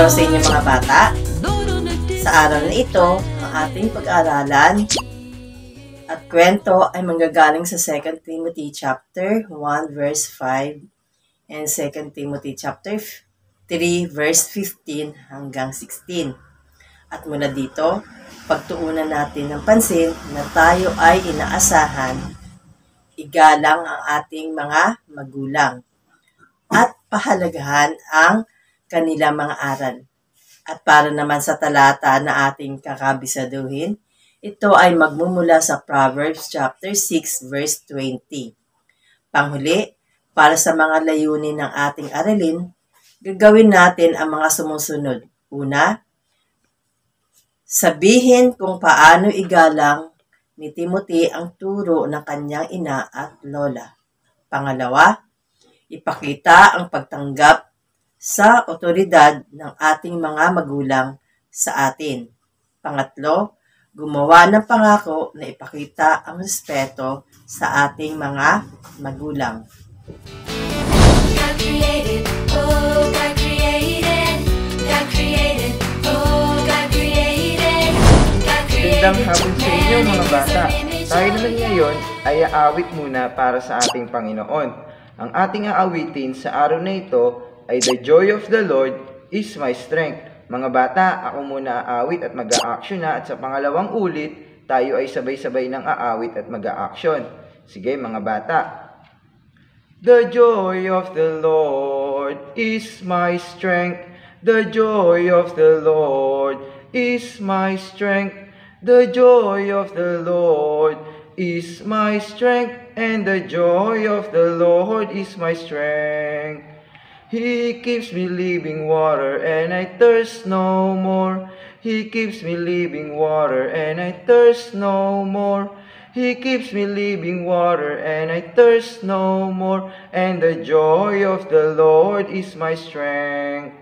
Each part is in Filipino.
araw sa inyo mga bata. Sa araw na ito, ang ating pag-aralan at kwento ay manggagaling sa 2 Timothy chapter 1 verse 5 and 2 Timothy chapter 3 verse 15 hanggang 16. At mula dito, pagtuunan natin ng pansin na tayo ay inaasahan, igalang ang ating mga magulang at pahalagahan ang kanilang mga aral. At para naman sa talata na ating kakabisaduhin, ito ay magmumula sa Proverbs chapter 6 verse 20. Panghuli, para sa mga layunin ng ating aralin, gagawin natin ang mga sumusunod. Una, sabihin kung paano igalang ni Timothy ang turo ng kanyang ina at lola. Pangalawa, ipakita ang pagtanggap sa otoridad ng ating mga magulang sa atin. Pangatlo, gumawa ng pangako na ipakita ang respeto sa ating mga magulang. God created, oh God created, God created, oh God created, God created. Magandang hapon sa inyo mga bata. Tayo naman ngayon ay aawit muna para sa ating Panginoon. Ang ating aawitin sa araw na ito ay The Joy of the Lord is My Strength. Mga bata, ako muna aawit at mag-a-action na, at sa pangalawang ulit, tayo ay sabay-sabay ng aawit at mag-a-action. Sige mga bata. The joy of the Lord is my strength. The joy of the Lord is my strength. The joy of the Lord is my strength. And the joy of the Lord is my strength. He keeps me living water and I thirst no more. He keeps me living water and I thirst no more. He keeps me living water and I thirst no more. And the joy of the Lord is my strength.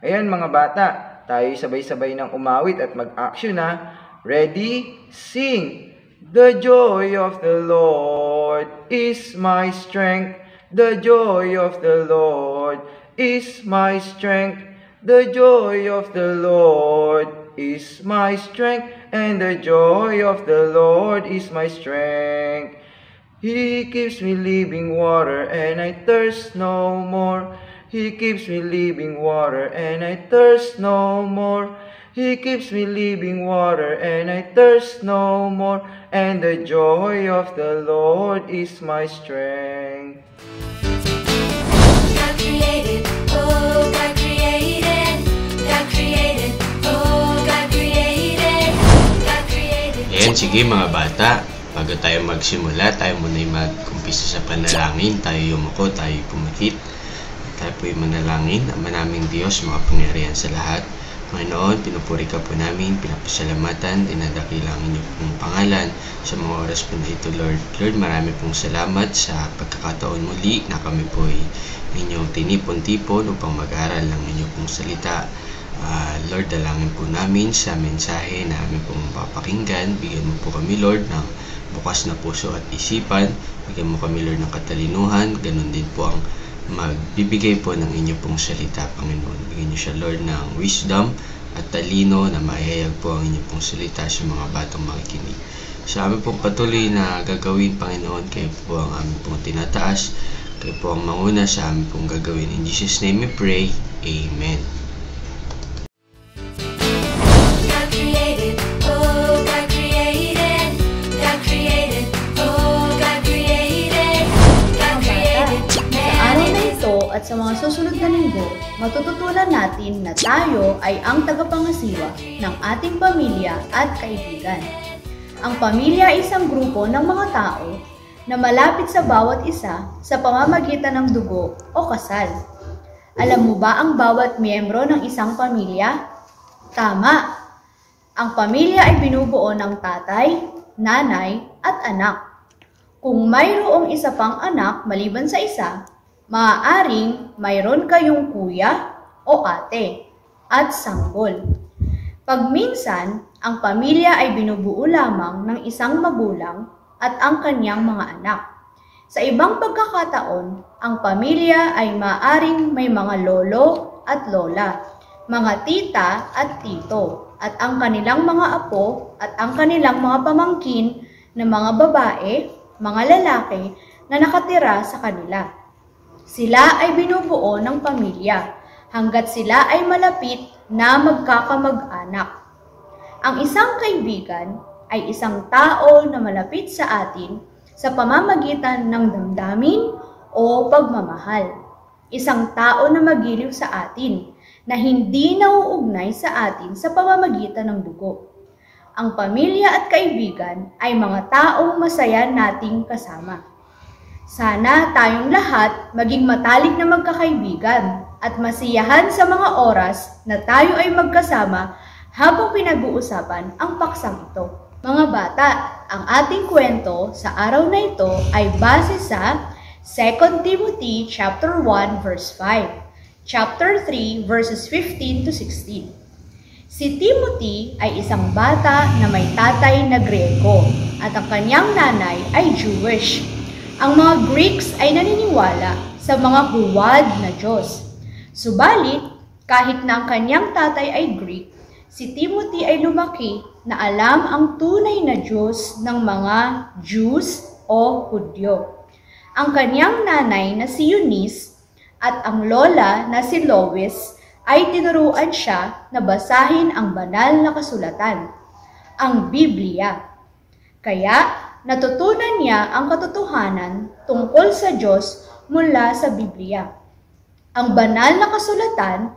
Ayan mga bata, tayo sabay-sabay ng umawit at mag-action na. Ready? Sing! The joy of the Lord is my strength. The joy of the Lord is my strength. The joy of the Lord is my strength. And the joy of the Lord is my strength. He keeps me living water and I thirst no more. He keeps me living water and I thirst no more. He keeps me living water and I thirst no more. And the joy of the Lord is my strength. God created, oh God created, God created, oh God created, God created. Ayan, sige mga bata, bago tayo magsimula, tayo muna ay mag-umpisa sa panalangin. Tayo yumuko, tayo pumikit. Tayo po ay manalangin. Ama naming Diyos, makapangyarihan sa lahat. Panginoon, pinupuri ka po namin, pinapasalamatan, dinadakila ang inyong pong pangalan sa mga oras po na ito, Lord. Lord, marami pong salamat sa pagkakataon muli na kami po ay inyong tinipon-tipon upang mag-aral ng inyong pong salita. Lord, dalangin po namin sa mensahe na aming pong papakinggan. Bigyan mo po kami, Lord, ng bukas na puso at isipan. Bigyan mo kami, Lord, ng katalinuhan. Ganon din po ang magbibigay po ng inyong pong salita, Panginoon. Bigyan niyo siya, Lord, ng wisdom at talino na maihayag po ang inyong pong salita sa mga batang makikinig. Sa amin pong patuloy na gagawin, Panginoon, kayo po ang aming pong tinataas. Kayo po ang manguna sa amin pong gagawin. In Jesus' name we pray. Amen. God created, oh God created, God created, oh God created, God created. Sa araw na ito at sa mga susunod na linggo, matututunan natin na tayo ay ang tagapangasiwa ng ating pamilya at kaibigan. Ang pamilya ay isang grupo ng mga tao na malapit sa bawat isa sa pamamagitan ng dugo o kasal. Alam mo ba ang bawat miyembro ng isang pamilya? Tama! Ang pamilya ay binubuo ng tatay, nanay, at anak. Kung mayroong isa pang anak maliban sa isa, maaaring mayroon kayong kuya o ate at sanggol. Pagminsan, ang pamilya ay binubuo lamang ng isang magulang at ang kanyang mga anak. Sa ibang pagkakataon, ang pamilya ay maaaring may mga lolo at lola mga tita at tito, at ang kanilang mga apo at ang kanilang mga pamangkin na mga babae, mga lalaki na nakatira sa kanila. Sila ay binubuo ng pamilya hanggat sila ay malapit na magkakamag-anak. Ang isang kaibigan ay isang tao na malapit sa atin sa pamamagitan ng damdamin o pagmamahal. Isang tao na magiliw sa atin na hindi nauugnay sa atin sa pamamagitan ng dugo. Ang pamilya at kaibigan ay mga taong masaya nating kasama. Sana tayong lahat maging matalik na magkakaibigan at masiyahan sa mga oras na tayo ay magkasama habang pinag-uusapan ang paksang ito. Mga bata, ang ating kwento sa araw na ito ay base sa 2 Timothy chapter 1 verse 5, chapter 3 verses 15 to 16. Si Timothy ay isang bata na may tatay na Grego at ang kanyang nanay ay Jewish. Ang mga Greeks ay naniniwala sa mga huwad na Diyos. Subalit, kahit na ang kanyang tatay ay Greek, si Timothy ay lumaki na alam ang tunay na Diyos ng mga Jews o Hudyo. Ang kanyang nanay na si Eunice at ang lola na si Lois ay tinuruan siya na basahin ang banal na kasulatan, ang Biblia. Kaya, natutunan niya ang katotohanan tungkol sa Diyos mula sa Biblia. Ang banal na kasulatan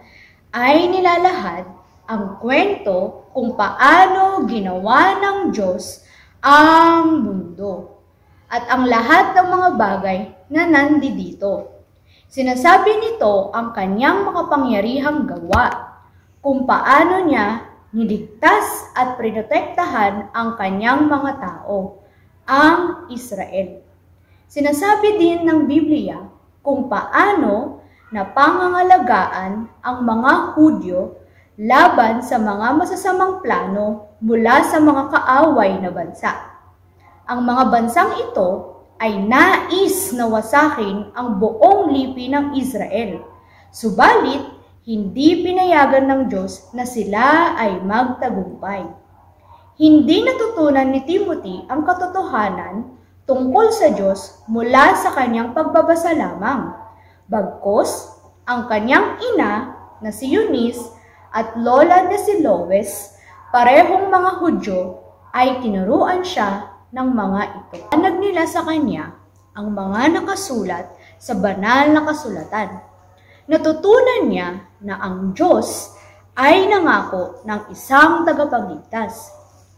ay nilalahad ang kwento kung paano ginawa ng Diyos ang mundo at ang lahat ng mga bagay na nandito. Sinasabi nito ang kanyang makapangyarihang gawa, kung paano niya niligtas at prinotektahan ang kanyang mga tao, ang Israel. Sinasabi din ng Biblia kung paano napangangalagaan ang mga Hudyo laban sa mga masasamang plano mula sa mga kaaway na bansa. Ang mga bansang ito ay nais na wasakin ang buong lipi ng Israel. Subalit, hindi pinayagan ng Diyos na sila ay magtagumpay. Hindi natutunan ni Timothy ang katotohanan tungkol sa Diyos mula sa kanyang pagbabasa lamang. Bagkus, ang kanyang ina na si Eunice at lola na si Lois, parehong mga Hudyo, ay tinuruan siya ng mga ito. Anag nila sa kanya ang mga nakasulat sa banal na kasulatan. Natutunan niya na ang Diyos ay nangako ng isang tagapagligtas.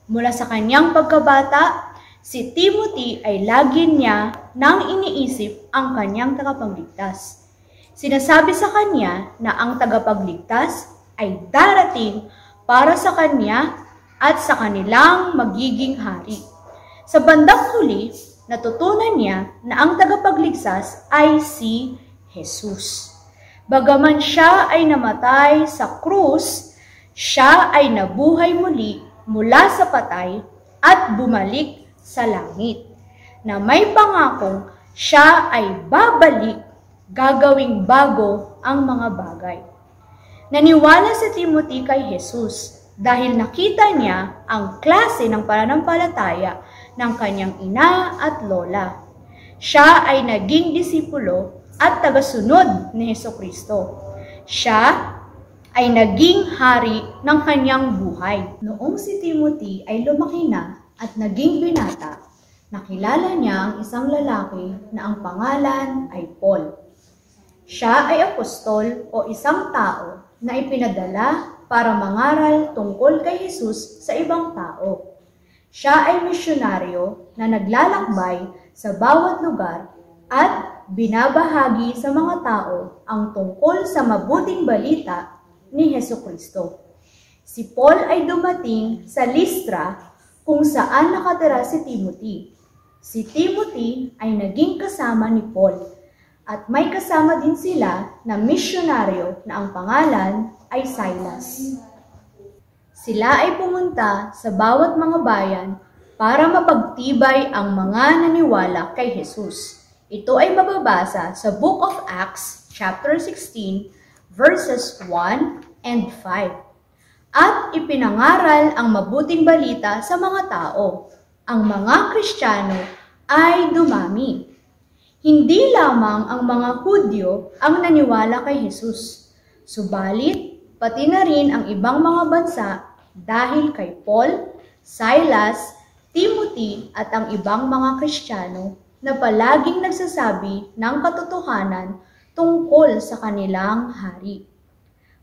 Mula sa kanyang pagkabata, si Timothy ay lagi niya nang iniisip ang kanyang tagapagligtas. Sinasabi sa kanya na ang tagapagligtas ay darating para sa kanya at sa kanilang magiging hari. Sa bandang huli, natutunan niya na ang tagapagligtas ay si Jesus. Bagaman siya ay namatay sa krus, siya ay nabuhay muli mula sa patay at bumalik sa langit, na may pangakong siya ay babalik, gagawing bago ang mga bagay. Naniwala si Timothy kay Jesus dahil nakita niya ang klase ng pananampalataya ng kanyang ina at lola. Siya ay naging disipulo at tagasunod ni Hesukristo. Siya ay naging hari ng kanyang buhay. Noong si Timothy ay lumaki na at naging binata, nakilala niya ang isang lalaki na ang pangalan ay Paul. Siya ay apostol o isang tao na ipinadala para mangaral tungkol kay Jesus sa ibang tao. Siya ay misyonaryo na naglalakbay sa bawat lugar at binabahagi sa mga tao ang tungkol sa mabuting balita ni Hesukristo. Si Paul ay dumating sa Listra kung saan nakatira si Timothy. Si Timothy ay naging kasama ni Paul at may kasama din sila na misyonaryo na ang pangalan ay Silas. Sila ay pumunta sa bawat mga bayan para mapagtibay ang mga naniwala kay Jesus. Ito ay mababasa sa Book of Acts, chapter 16, verses 1 and 5. At ipinangaral ang mabuting balita sa mga tao. Ang mga Kristiyano ay dumami. Hindi lamang ang mga Hudyo ang naniwala kay Jesus, subalit pati na rin ang ibang mga bansa dahil kay Paul, Silas, Timothy at ang ibang mga Kristiyano na palaging nagsasabi ng katotohanan tungkol sa kanilang hari.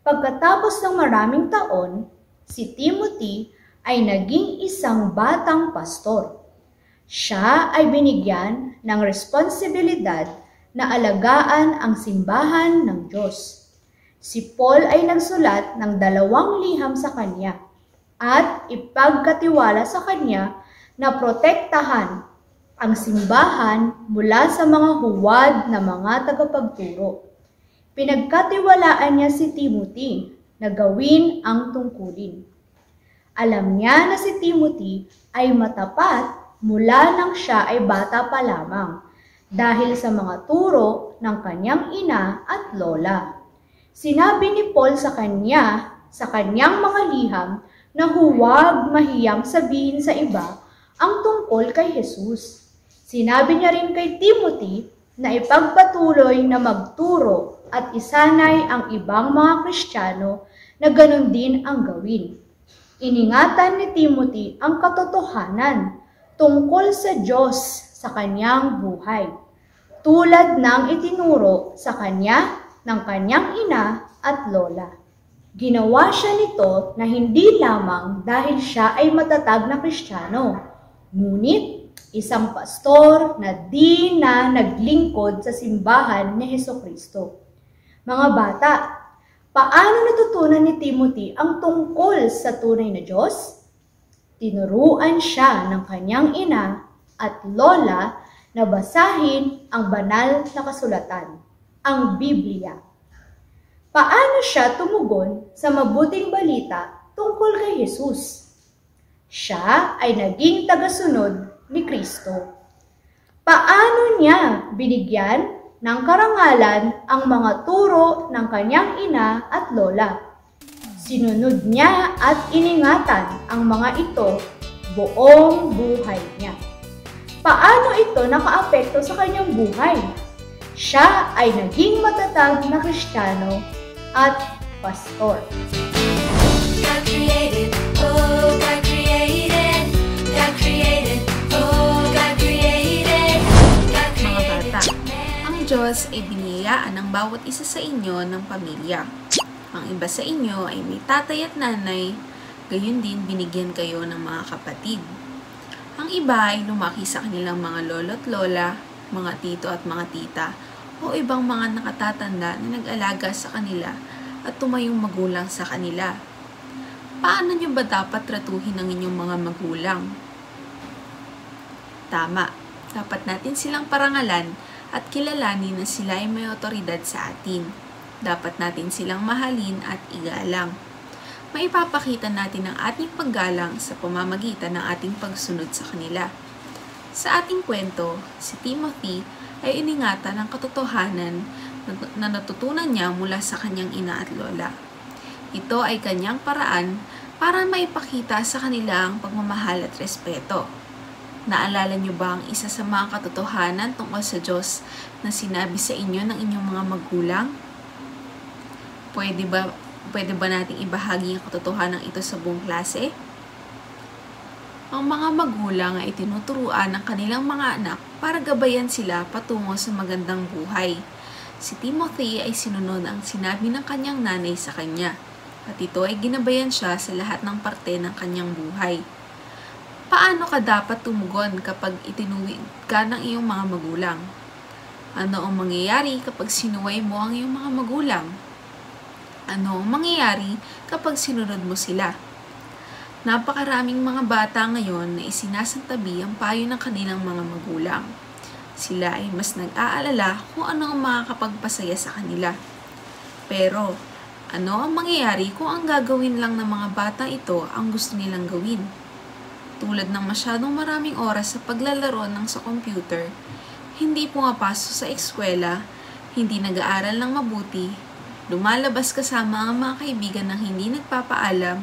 Pagkatapos ng maraming taon, si Timothy ay naging isang batang pastor. Siya ay binigyan ng responsibilidad na alagaan ang simbahan ng Diyos. Si Paul ay nagsulat ng 2 liham sa kanya at ipagkatiwala sa kanya na protektahan ang simbahan mula sa mga huwad na mga tagapagturo. Pinagkatiwalaan niya si Timothy na gawin ang tungkulin. Alam niya na si Timothy ay matapat mula nang siya ay bata pa lamang dahil sa mga turo ng kanyang ina at lola. Sinabi ni Paul sa kanyang mga liham na huwag mahiyang sabihin sa iba ang tungkol kay Jesus. Sinabi niya rin kay Timothy na ipagpatuloy na magturo at isanay ang ibang mga Kristiyano na ganun din ang gawin. Iningatan ni Timothy ang katotohanan tungkol sa Diyos sa kanyang buhay, tulad ng itinuro sa kanya ng kanyang ina at lola. Ginawa siya nito na hindi lamang dahil siya ay matatag na Kristiyano, ngunit isang pastor na di na naglingkod sa simbahan ni Hesukristo. Mga bata, paano natutunan ni Timothy ang tungkol sa tunay na Diyos? Tinuruan siya ng kanyang ina at lola na basahin ang banal na kasulatan, ang Biblia. Paano siya tumugon sa mabuting balita tungkol kay Jesus? Siya ay naging tagasunod ni Kristo. Paano niya binigyan ng karangalan ang mga turo ng kanyang ina at lola? Sinunod niya at iningatan ang mga ito buong buhay niya. Paano ito nakaapekto sa kanyang buhay? Siya ay naging matatag na Kristiyano at pastor. God created, oh God created, God created, oh God created, God created. Mga bata, ang Diyos ay biniyayaan ng bawat isa sa inyo ng pamilya. Ang iba sa inyo ay may tatay at nanay, gayon din binigyan kayo ng mga kapatid. Ang iba ay lumaki sa kanilang mga lolo at lola, mga tito at mga tita, o ibang mga nakatatanda na nag-alaga sa kanila at tumayong magulang sa kanila. Paano nyo ba dapat tratuhin ang inyong mga magulang? Tama, dapat natin silang parangalan at kilalanin na sila ay may otoridad sa atin. Dapat natin silang mahalin at igalang. Maipapakita natin ang ating paggalang sa pamamagitan ng ating pagsunod sa kanila. Sa ating kwento, si Timothy ay iningatan ng katotohanan na natutunan niya mula sa kanyang ina at lola. Ito ay kanyang paraan para maipakita sa kanila ang pagmamahal at respeto. Naalala niyo ba ang isa sa mga katotohanan tungkol sa Diyos na sinabi sa inyo ng inyong mga magulang? Pwede ba nating ibahagi ang katotohanan ito sa buong klase? Ang mga magulang ay tinuturuan ng kanilang mga anak para gabayan sila patungo sa magandang buhay. Si Timothy ay sinunod ang sinabi ng kanyang nanay sa kanya, at ito ay ginabayan siya sa lahat ng parte ng kanyang buhay. Paano ka dapat tumugon kapag itinuwid ka ng iyong mga magulang? Ano ang mangyayari kapag sinuway mo ang iyong mga magulang? Ano ang mangyayari kapag sinunod mo sila? Napakaraming mga bata ngayon na isinasantabi ang payo ng kanilang mga magulang. Sila ay mas nag-aalala kung ano ang makakapagpasaya sa kanila. Pero, ano ang mangyayari kung ang gagawin lang ng mga bata ito ang gusto nilang gawin? Tulad ng masyadong maraming oras sa paglalaro ng sa computer, hindi pumapasok sa eskwela, hindi nag-aaral ng mabuti, lumalabas kasama ang mga kaibigan ng hindi nagpapaalam,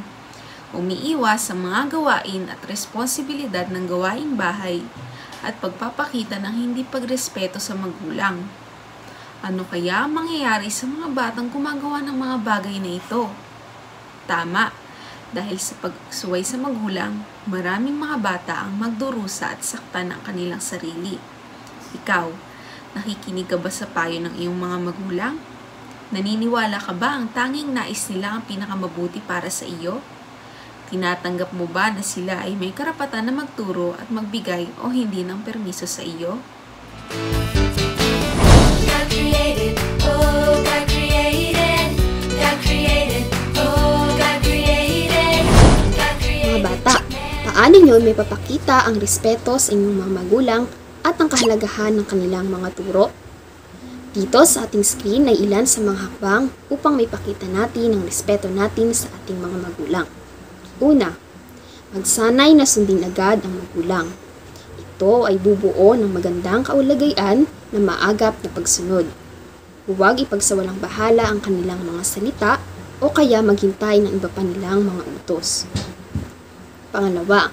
umiiwas sa mga gawain at responsibilidad ng gawaing bahay, at pagpapakita ng hindi pagrespeto sa magulang. Ano kaya ang mangyayari sa mga batang gumagawa ng mga bagay na ito? Tama, dahil sa pagsuway sa magulang, maraming mga bata ang magdurusa at saktan ang kanilang sarili. Ikaw, nakikinig ka ba sa payo ng iyong mga magulang? Naniniwala ka ba ang tanging nais nila ang pinakamabuti para sa iyo? Tinatanggap mo ba na sila ay may karapatan na magturo at magbigay o hindi ng permiso sa iyo? God created, oh God created, God created, oh God created, God created. Mga bata, paano nyo may papakita ang respeto sa inyong mga magulang at ang kahalagahan ng kanilang mga turo? Dito sa ating screen ay ilan sa mga hakbang upang may pakita natin ang respeto natin sa ating mga magulang. Una, magsanay na sundin agad ang magulang. Ito ay bubuo ng magandang kaulagayan na maagap na pagsunod. Huwag ipagsawalang bahala ang kanilang mga salita o kaya maghintay ng iba pa nilang mga utos. Pangalawa,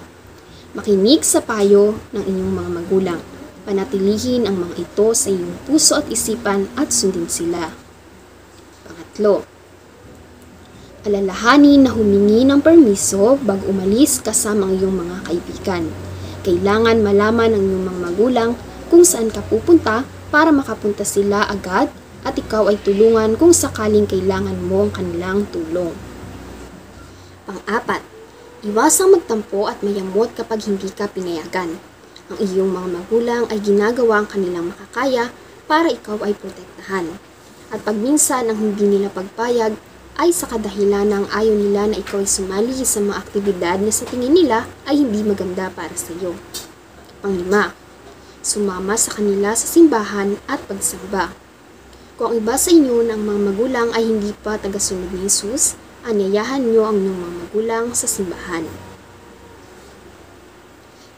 makinig sa payo ng inyong mga magulang. Panatilihin ang mga ito sa iyong puso at isipan at sundin sila. Pangatlo, alalahanin na humingi ng permiso bago umalis kasama ang iyong mga kaibigan. Kailangan malaman ng iyong mga magulang kung saan ka pupunta para makapunta sila agad at ikaw ay tulungan kung sakaling kailangan mo ang kanilang tulong. Pang-apat, iwasang magtampo at mayamot kapag hindi ka pinayagan. Ang iyong mga magulang ay ginagawa ang kanilang makakaya para ikaw ay protektahan. At pag minsan ang hindi nila pagpayag ay sa kadahilan ng ayaw nila na ikaw ay sumali sa mga aktibidad na sa tingin nila ay hindi maganda para sa iyo. Pang-lima, sumama sa kanila sa simbahan at pagsamba. Kung ang iba sa inyo ng mga magulang ay hindi pa tagasunod ni Jesus, anyayahan niyo ang inyong mga magulang sa simbahan.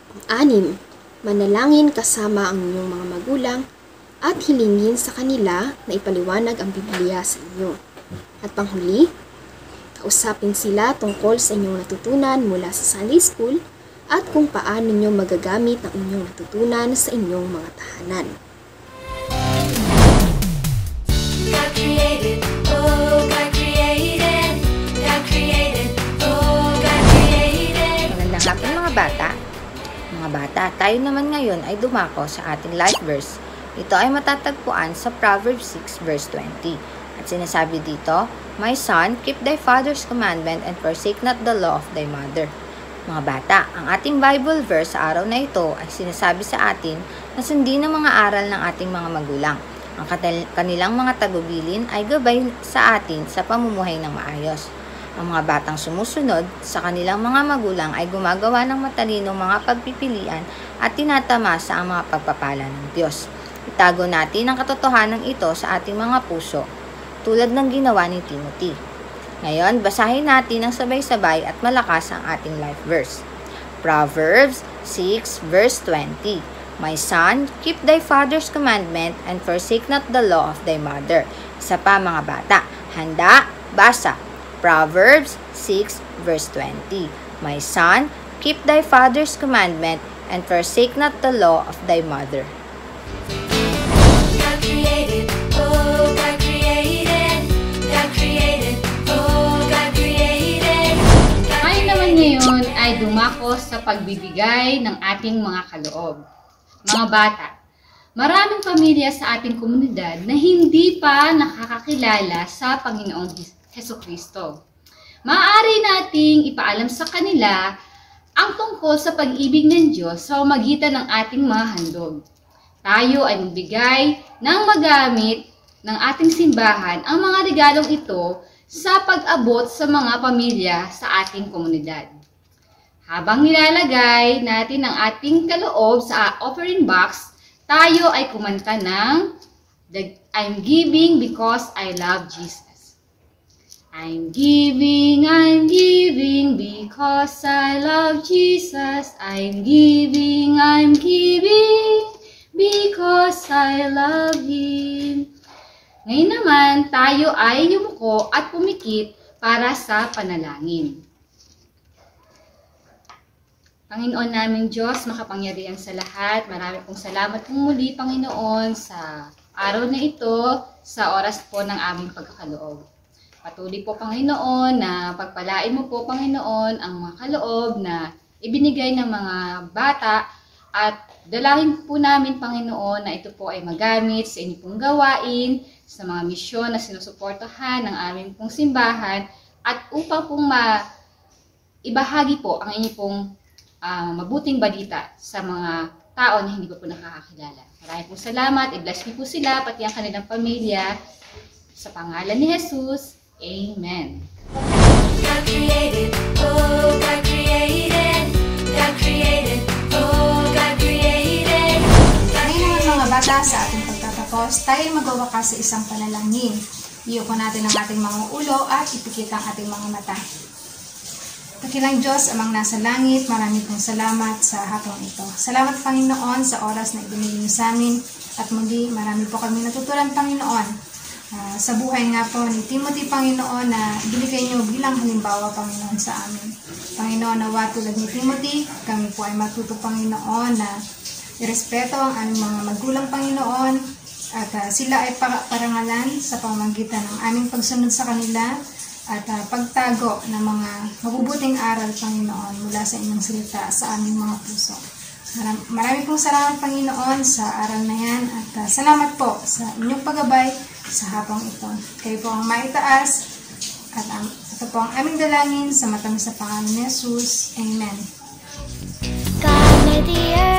Pang-anim, manalangin kasama ang inyong mga magulang at hilingin sa kanila na ipaliwanag ang Biblia sa inyo. At panghuli, kausapin sila tungkol sa inyong natutunan mula sa Sunday School at kung paano nyo magagamit ang inyong natutunan sa inyong mga tahanan. God created, oh God created, God created, oh God created. Magandang hapon mga bata. Mga bata, tayo naman ngayon ay dumako sa ating life verse. Ito ay matatagpuan sa Proverbs 6 verse 20. At sinasabi dito, "My son, keep thy father's commandment and forsake not the law of thy mother." Mga bata, ang ating Bible verse sa araw na ito ay sinasabi sa atin na sundin ang mga aral ng ating mga magulang. Ang kanilang mga tagubilin ay gabay sa atin sa pamumuhay ng maayos. Ang mga batang sumusunod sa kanilang mga magulang ay gumagawa ng matalinong mga pagpipilian at tinatamasa ang mga pagpapala ng Diyos. Itago natin ang katotohanan ito sa ating mga puso, tulad ng ginawa ni Timothy. Ngayon, basahin natin ang sabay-sabay at malakas ang ating life verse. Proverbs 6 verse 20. "My son, keep thy father's commandment and forsake not the law of thy mother." Isa pa mga bata, handa, basa. Proverbs 6 verse 20. "My son, keep thy father's commandment and forsake not the law of thy mother." God created, oh God created, God created, oh God created. Tayo naman ngayon ay dumako sa pagbibigay ng ating mga kaloob. Mga bata, maraming pamilya sa ating komunidad na hindi pa nakakakilala sa Panginoong Hesukristo. Maaari nating ipaalam sa kanila ang tungkol sa pag-ibig ng Diyos sa pamamagitan ng ating mga handog. Tayo ay magbigay ng magamit ng ating simbahan ang mga regalong ito sa pag-abot sa mga pamilya sa ating komunidad. Habang nilalagay natin ang ating kaloob sa offering box, tayo ay kumanta ng I'm giving because I love Jesus. I'm giving because I love Jesus. I'm giving because I love Him. Ngayon naman, tayo ay yumuko at pumikit para sa panalangin. Panginoon naming Diyos, makapangyarihan sa lahat, marami pong salamat pong muli, Panginoon, sa araw na ito, sa oras po ng aming pagkakaloob. Patuloy po, Panginoon, na pagpalain mo po, Panginoon, ang mga kaloob na ibinigay ng mga bata at dalangin po namin, Panginoon, na ito po ay magamit sa inyong pong gawain, sa mga misyon na sinusuportahan ng aming pong simbahan at upang pong ibahagi po ang inyong pong mabuting balita sa mga tao na hindi po nakakakilala. Maraming pong salamat. I-bless niyo po sila, pati ang kanilang pamilya. Sa pangalan ni Jesus, Amen. God created, oh God created, God created, oh God created. Ngayon mga bata, sa ating pagtatapos, tayo magwawakas sa isang panalangin. Iyuko natin ang ating mga ulo at ipikit ang ating mga mata. Dakilang Diyos, amang nasa langit, marami pong salamat sa hapong ito. Salamat, Panginoon, sa oras na ibinigay niyo sa amin. At muli, marami po kami natutunan, Panginoon. Sa buhay nga po ni Timothy, Panginoon, na binigay niyo bilang halimbawa, Panginoon, sa amin. Panginoon, nawa tulad ni Timothy, kami po ay matuto, Panginoon, na irespeto ang aming mga magulang, Panginoon, at sila ay parangalan sa pamamagitan ng aming pagsunod sa kanila at pagtago ng mga mabubuting aral, Panginoon, mula sa inyong salita sa aming mga puso. Marami pong salamat, Panginoon, sa aral na yan at salamat po sa inyong paggabay sa hapong ito. Kayo po ang maitaas at ito po ang aming dalangin sa matamis sa pangalan ni Jesus. Amen. God made the earth.